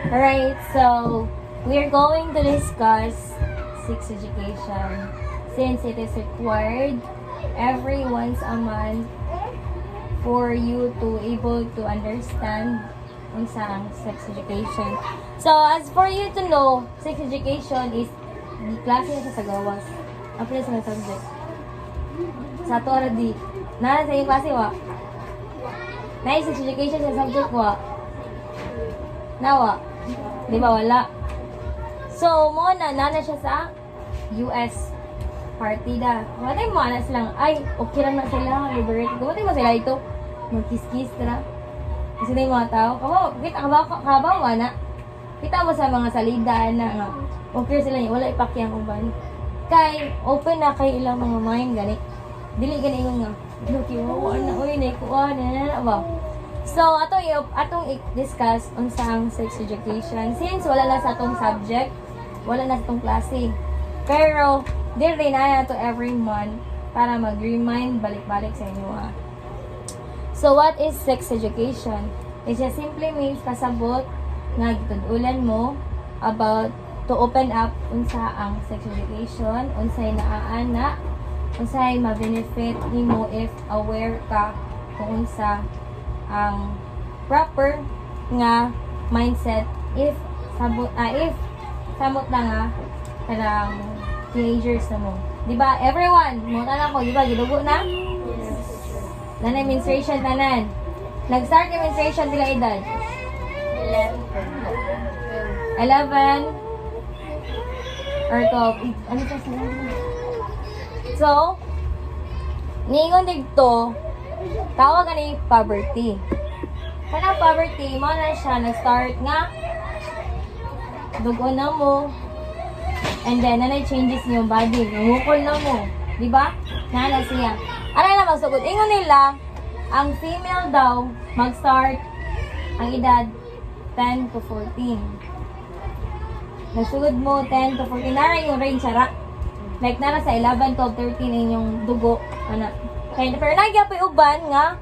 Alright, so we're going to discuss sex education since it is required every once a month for you to able to understand unsang sex education. So as for you to know, sex education is di klase na sa gawas. Ang pala sa subject. Sa to already. Nara sa yung klase wa. Na sex education sa subject wa. Nawa. Di ba wala? So mo na siya sa US partida. Matay mo anas lang. Ay, okay lang na sila. Liberate. Matay mo sila ito. Magkiss-kiss na. Kasi na yung mga tao. Kabaw na. Kita mo sa mga salida na nga. Okay sila niya. Wala ipakyang uban. Kay, open na kay ilang mga mind gani. Dili gani yung nga. Luki mo, na, uy, naikuha, na ba? So, atong i-discuss unsang sex education. Since wala na sa atong subject, wala na sa atong klase. Pero, dire na to every month para mag-remind balik-balik sa inyo. So, what is sex education? It just simply means kasabot nga gitudulan mo about to open up unsa ang sex education, unsay naaana, unsay ma-benefit nimo if aware ka kung unsa ang proper nga mindset if samot na nga kanang teenagers na mo. Diba? Everyone, mo tanan ko, diba? Gidugo na? Yes. Nanay menstruation tanan. Nag-start yung menstruation sila edad? 11 or 12. Ano pa sila? So, niingon dito, tawag ni puberty. Kanang puberty, mo na siya nag-start nga dugo na mo. And then, nanay changes yung body. Namukol na mo. Diba? Nana siya. Ano na magsugod? Ingon nila, ang female daw, mag-start ang edad 10 to 14. Nagsugod mo 10 to 14. Nara yung range, sara. Like, nara sa 11, 12, 13 yung dugo. Ano. Kaya, pero nagya pa uban nga,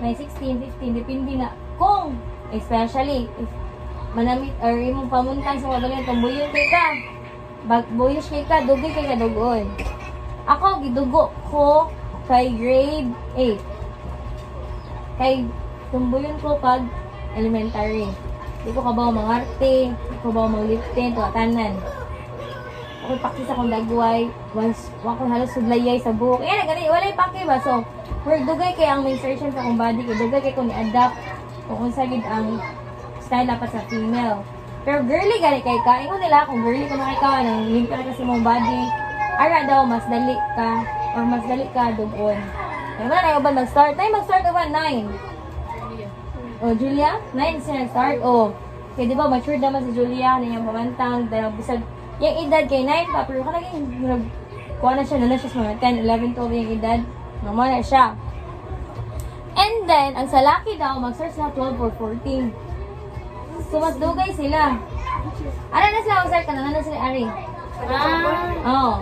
may 16, 15, depende na. Kung, especially, if manamit, or imong pamuntang sa mga balong, buyon kay ka. Buyish kay ka, dugay kay ka dugon. Ako, gidugo ko kay grade 8. Kay, tumbuyon ko pag elementary. Di ko kabaw mangarte, di ko kabaw magliftin, tuwatanan. Ako pakis akong dagway, once, wakong halos sudlayay sa buhok. Eh, gani, wala ipaki ba? So, we're dugay kay ang menstruation sa akong body, kay dugay kay kung i-adapt kung unsagid ang style dapat sa female. Pero girly gani kay ka, ingon nila kung girly ka na ka, nang link ka na kasi mong body, ara daw, mas dali ka, or mas dali ka dugon. Kaya wala na yung ban mag-start. Tayo mag-start ba? 9. O, Julia? 9 siya nag-start? O. Kaya di ba, matured naman si Julia, na yung pamantang, dahil bisag, yung edad kay 9 pa, pero kalagay, kuha na siya, na siya sa mga 10, 11, 12 yung edad, naman na siya. And then, ang sa laki daw, mag-start sila 12 or 14. So, mas dugay sila. Ano na sila, mag-start ka na, ano sila, Ari? Oo.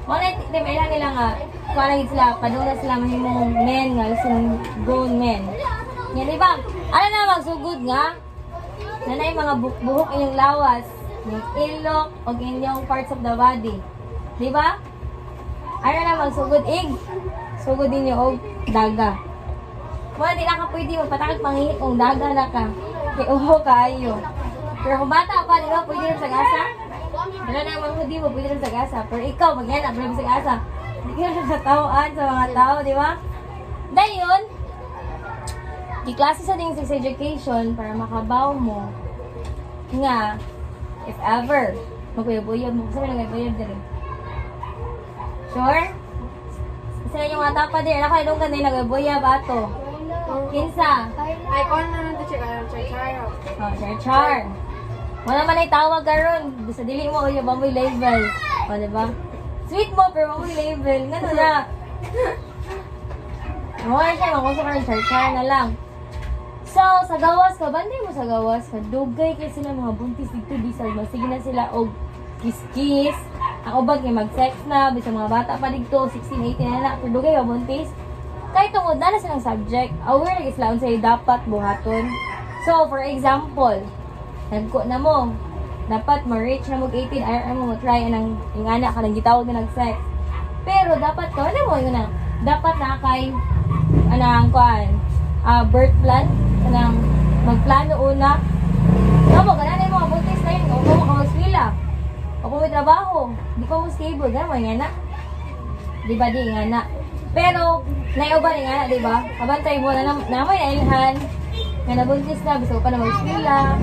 Wala, diba, ilang nila nga, kuha na sila, padula sila, mahimong men nga, silang grown men. Yan, diba? Ano na, magsugod nga, nanay mga buhok inyong lawas, yung ilok, o inyong parts of the body. Diba? Ano na, magsugod, sugod din yung daga. Wala, di na ka pwede magpatakot manghihit kung daga na ka. Kaya uho kayo. Pero kung bata pa, di ba, pwede rin sa gasa? Wala na mga hindi mo, pwede rin sa gasa. Pero ikaw, mag-yan, pwede sa gasa. Hindi ka rin sa tauan, sa mga tao, di ba? Dahil yun, i-klase sa ding sex education para makabaw mo nga, if ever, magkuyab-uyab mo. Kasi may nagkuyab din. Sure? Kasi na yung mga tapa din. Ako, idong ka din nagkuyab ato. Kinsa? Ay, kung na nandito siya, char-char. Oh, char-char. Wala man ay tawag ka ron. Sa dili mo, uyab mo yung label. O, diba? Sweet mo, pero mo yung label. Ganun na. Mawala siya, makusa ka rin, char-char na lang. So, sa gawas ka, banday mo sa gawas ka, dugay kayo sila mga buntis dito, bisag, masige na sila og kiss-kiss. Ang ubag yung mag-sex na, bisag mga bata pa dito, 16, 18 na na, pero dugay yung buntis. Kahit tungod na silang subject, aware sila kung sa'yo dapat buhaton. So, for example, nagko na mo. Dapat ma-reach na mag-18, ayaw mo mag-try ng yung anak ka nang gitawag na nag-sex. Pero dapat ka, ano mo yun na, dapat na kay, anang kuan, birth plan, anang magplano una. Kamo, ganun yung mga buntis na yun, kung mo ka mag-swila, kung may trabaho, di pa mo stable, ganun mo yung anak. Di ba di yung anak? Pero, naiuban yung anak, di ba? Kabantay mo na namoy na ilhan, nga nabuntis na, gusto ko pa na mag-swila.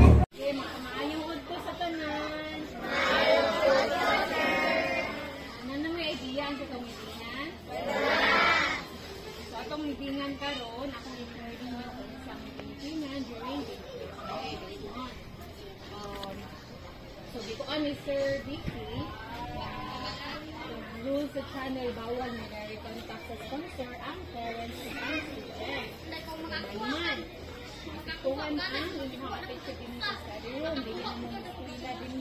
Meetingan karon akong i-recording mo kung sa meetingan during the month. So dito ka Mr. Vicky, rules sa channel bawal na contact sa sponsor ang parents ng ang student. Naman, tuwan ang inyong kapatid din sa study room, hindi na mo mag-eskwela din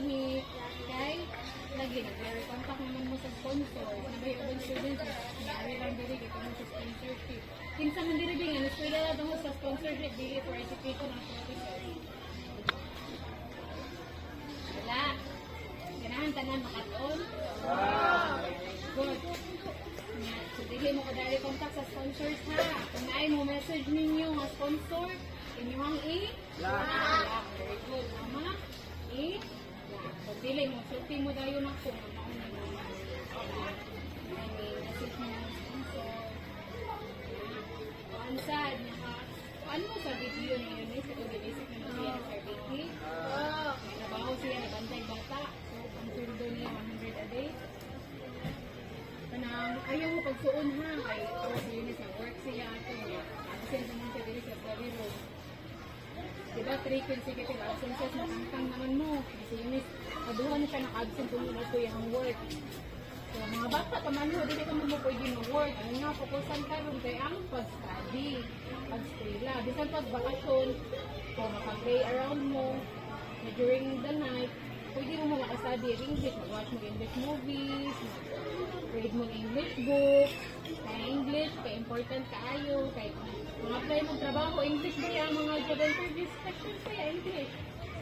kay lagi contact naman mo sa sponsor. Nabay ubang students, nari lang dili kita mo sa sponsorship. Kinsa man diri din, eskwela na mo sa sponsorship dili for education ang professor. Wala. Ganahan tanan makatuon. Good. So dili mo kadali contact sa sponsors ha. Kung naay mo message ninyo nga sponsor, inyong very good. Mama, pag dili mo, sulti mo dayo na kung message mo ng sponsor. Ansad, paano mo sa video niya yun? Sa kung-basic na siya sa Vicky? May trabaho siya, nabantay bata. So, ang turdo niya, 100 a day. Ayaw mo pagsuon ha. Kay sa unit na work siya. Absent naman siya dito sa study room. Diba, 3 consecutive absences na kantang naman mo. Kasi unit, kaduhan siya ng absent kung ito yung work. So, mga bata pa man mo, dili ka mo pwede mag-work. Ano nga, fokusan ka rin kay ang pag-study, pag-skwela. Bisan pag-bakasyon, kung maka-play around mo, na during the night, pwede mo maka-study English, mag-watch mo English movies, mag-read mo English book, kaya English, kaya important kaayo, kaya mga apply mo trabaho, English ba yan, mga job interviews, section kaya English.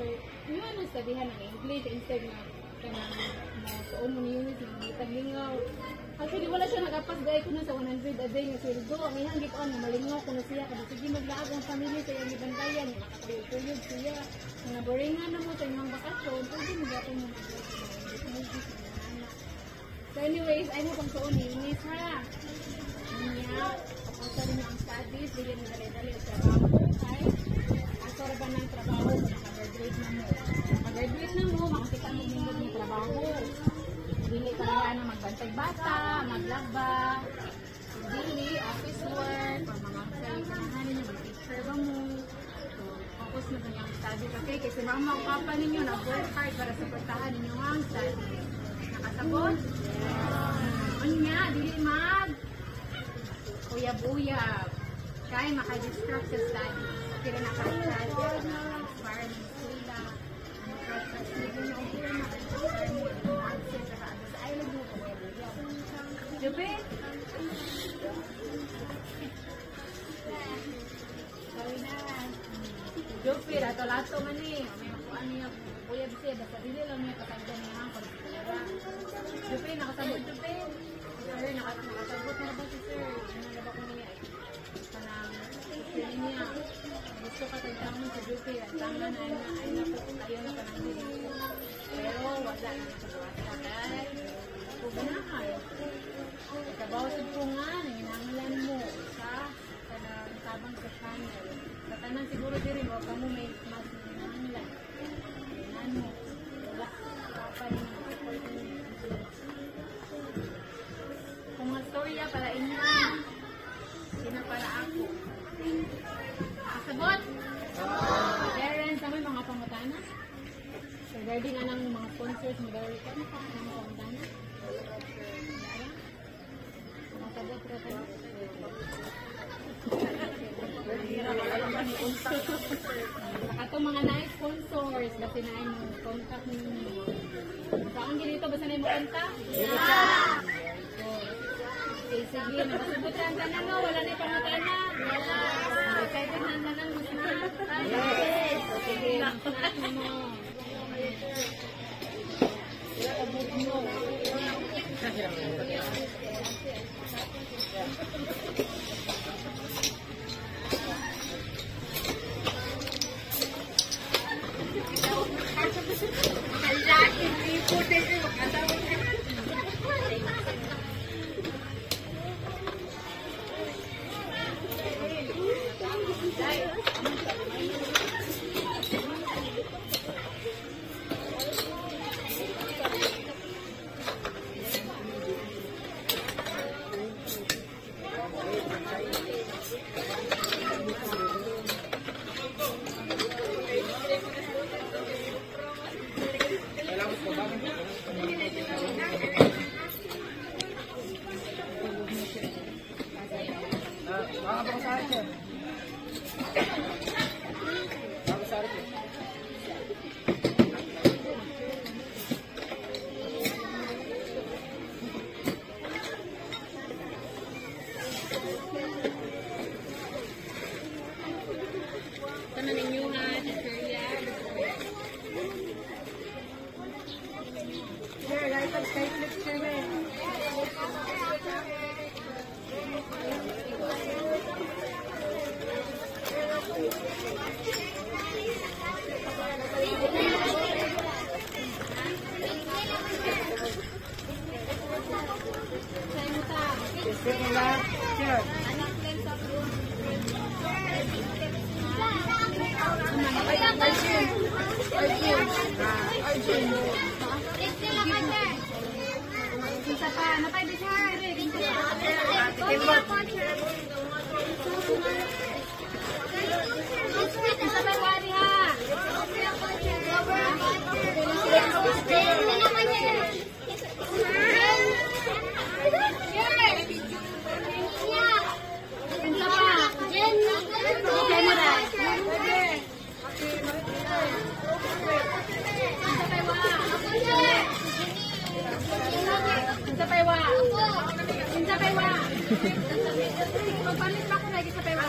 So, yun ang sabihan ng English instead na kanang tuon mo ni unit, nangitag-lingaw. Actually, wala siya nag-apas gaya ko na sa 100 a day nga sweldo. Ang ihang gipon, malingaw ko na siya. Kasi sige maglaag ang family sa iyang ibantayan. Nakatuyog siya. Kung naboringan na mo sa inyong bakasyon, pwede mo gapon mo mag-movies ng anak. So anyways, ay mo pang tuon ni unit ha. Niya, kapag rin mo ang studies, bigyan mo dali-dali ang trabaho. Okay? Ang ba ng trabaho, nakagraduate na mo. Nakagraduate na mo, makakita mo nindot ng trabaho. Dili ka na magbantay bata, maglaba, dili, office work, o mga sa'yo kanahanin nyo, mag-teacher ba mo. So, focus na ba niyang study. Okay, kasi mama o papa ninyo na-work hard para supportahan ninyo ang study. Nakasabot? Ano nga, dili mag uyab-uyab. Kaya maka-distract sa study. Kaya naka-study, para ng sila, maka-distract nyo ang pura maka-distract nyo ang access sa kaagos. Ay, nag-move ko. Jupi? Sorry na. Jupi, lato-lato man eh. May makuha niya. Uyab siya. Basta dili lang niya katagda niya ang pag-sura. Jupi, nakasabot. Jupi. Sir, nakasabot na ba si sir? Nalaba ko niya. Kanang sir niya. Gusto ka tagdang mo sa duty. Ang tanga na ay ayaw na kanang dili. Pero wala na sa bata. Dahil puganahan. Ikabawasan ko nga, nanginangalan mo sa kanang tabang sa channel. Sa tanan siguro diri mo, kamo may mas nanginangalan. Nanginan mo. Wala. Papa rin ang support mo. Kung mga storya para inyo, sino para ako. Kasabot? Parents, may mga pangutana? Regarding anang mga sponsors, mag-already ka, mga pangutana? Kasabot ka ka? Saka mga nice sponsors, basta na yung contact ninyo. Saan ganito, basta na yung contact? Okay, sige, nakasabot lang ka na, no? Wala na yung pangutana? Wala. Excited na ang gusto na? Yes! Sige, nakunat mo. pa. Napay di siya. Kinsa pa wali ha? Kinsa pa? General. Kinsa pa wa? Kinsa pa wa? Magpalit pa ko lagi sa paywa.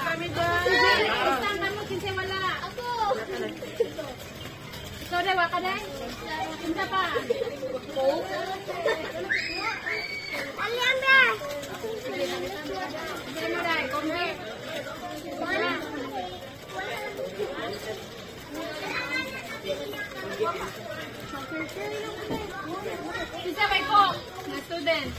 Isang mo kinsa wala. So dewa ka dai? Kinsa pa? Alianda. Kinsa mo dai? Kombi. Kinsa pa ko? Na student.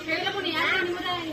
Share na mo niya. Ano mo dai?